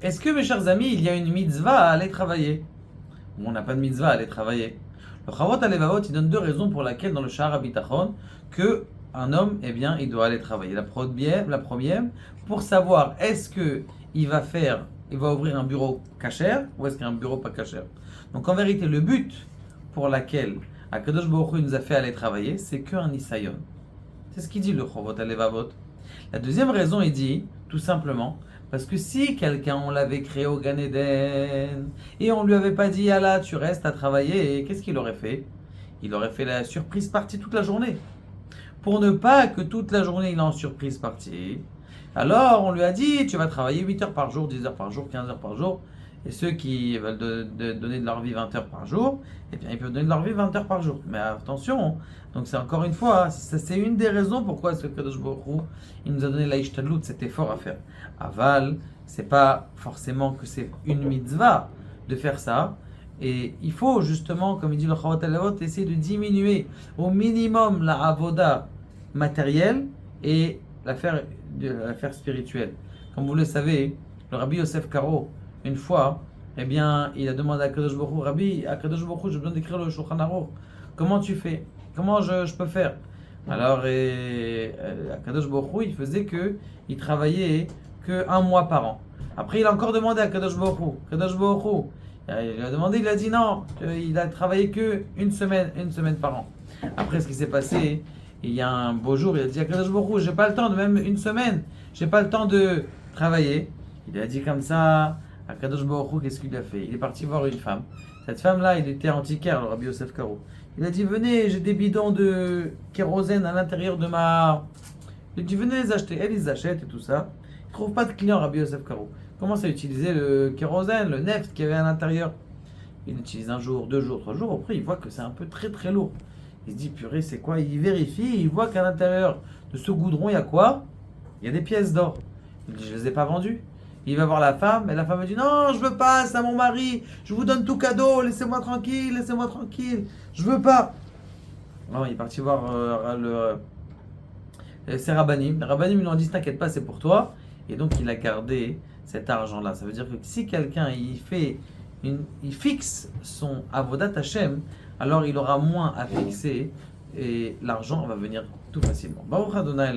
Est-ce que, mes chers amis, il y a une mitzvah à aller travailler? Ou on n'a pas de mitzvah à aller travailler? Le Chavot Alevavot, il donne deux raisons pour lesquelles dans le Shahar HaBitachon que un homme, eh bien, il doit aller travailler. La première, pour savoir est-ce que il va ouvrir un bureau kasher ou est-ce qu'il y a un bureau pas kasher. Donc en vérité, le but pour laquelle Akadosh Baruch Hu nous a fait aller travailler, c'est qu'un isayon. C'est ce qu'il dit le Chavot Alevavot. La deuxième raison, il dit tout simplement parce que si quelqu'un, on l'avait créé au Gan Eden et on lui avait pas dit, ah là, tu restes à travailler, qu'est-ce qu'il aurait fait? Il aurait fait la surprise partie toute la journée. Pour ne pas que toute la journée il est en surprise partie, alors on lui a dit, tu vas travailler 8 heures par jour, 10 heures par jour, 15 heures par jour. Et ceux qui veulent donner de leur vie 20 heures par jour, eh bien ils peuvent donner de leur vie 20 heures par jour. Mais attention, donc c'est encore une fois, c'est une des raisons pourquoi ce Kadosh Baruch Hu, il nous a donné l'Aishtadlut, cet effort à faire. Aval, c'est pas forcément que c'est une mitzvah de faire ça. Et il faut justement, comme il dit le Chavot Alevavot, essayer de diminuer au minimum la avoda matérielle et l'affaire spirituelle. Comme vous le savez, le Rabbi Yosef Karo, une fois, eh bien, il a demandé à Kadosh Baruch Hu, Rabbi, à Kadosh Baruch Hu, j'ai besoin d'écrire le Shulchan Aruch. Comment tu fais? Comment je peux faire? Alors, Kadosh Baruch Hu, il faisait que, il travaillait que un mois par an. Après, il a encore demandé à Kadosh Baruch Hu, Kadosh Baruch Hu, il lui a demandé, il a dit non, il a travaillé que une semaine par an. Après, ce qui s'est passé, il y a un beau jour, il a dit à Kadosh Baruch Hu, j'ai pas le temps de même une semaine, j'ai pas le temps de travailler. Il a dit comme ça. Akadosh Baruch Hu, qu'est-ce qu'il a fait? Il est parti voir une femme. Cette femme-là, il était antiquaire, le Rabbi Yosef Karo. Il a dit, venez, j'ai des bidons de kérosène à l'intérieur de ma... Il a dit, venez les acheter. Elle, ils achètent et tout ça. Il ne trouve pas de client, Rabbi Yosef Karo. Il commence à utiliser le kérosène, le neft qu'il y avait à l'intérieur. Il l'utilise un jour, 2 jours, 3 jours. Après, il voit que c'est un peu très très lourd. Il se dit, purée, c'est quoi? Il vérifie, il voit qu'à l'intérieur de ce goudron, il y a quoi? Il y a des pièces d'or. Il dit, je ne les ai pas vendues. Il va voir la femme, et la femme me dit, non, je veux pas, c'est à mon mari, je vous donne tout cadeau, laissez-moi tranquille, je veux pas. Alors il est parti voir ses rabbinim. Les rabbinim lui ont dit, t'inquiète pas, c'est pour toi. Et donc il a gardé cet argent-là. Ça veut dire que si quelqu'un il fixe son avodat Hashem, alors il aura moins à fixer et l'argent va venir tout facilement. Baruch Adonai,